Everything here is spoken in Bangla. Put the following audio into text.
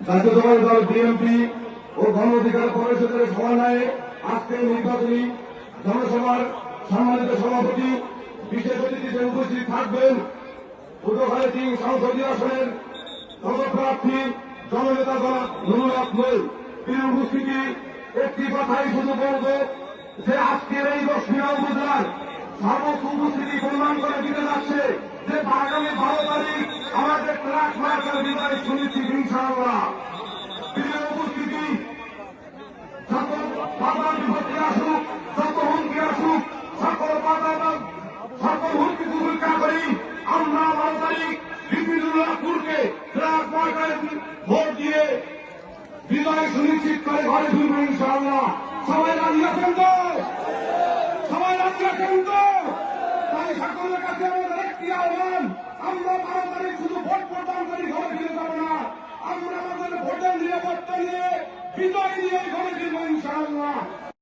জাতীয়তাবাদী দল বিএনপি ও গণ অধিকার পরিষদের সমন্বয়ে আজকের নির্বাচনী জনসভার সম্মানিত সভাপতি বিশেষ অতিথি হিসেবে উপস্থিত থাকবেন পটুয়াখালী ৩ সংসদীয় আসনের পদপ্রার্থী জননেতা জনাব নুরুল হক নূর। তিনি উপস্থিতি একটি কথাই শুধু বলব যে আজকের এই দক্ষিণা উপজেলার সর্বোচ্চ উপস্থিতি প্রমাণ করে দিতে যাচ্ছে যে আগামী 12 তারিখ আমাদের ট্রাক মার্কার বিদায় সুনিশ্চিত ইনশাআল্লাহ। তিনি উপস্থিতি যত বাধা বিপত্তি আসুক, যত হুমকি আসুক, সকল বাধা সকল হুমকি উপেক্ষা করি আমরা 12 তারিখ বিপিনুল্লাহপুরকে ট্রাক মার্কারে ভোট দিয়ে বিজয় সুনিশ্চিত করে ঘরে ফিরবো ইনশাআল্লাহ। সবাই রাজি আছেন তো? সবাই রাজি আছেন তো? তাই সকলের কাছে আমাদের একটি আহ্বান, আমরা 12 তারিখ শুধু ভোট প্রদান করে ঘরে ফিরে যাব না, আমরা আমাদের ভোটের নিরাপত্তা নিয়ে বিজয় নিয়ে ঘরে ফিরবো ইনশাআল্লাহ।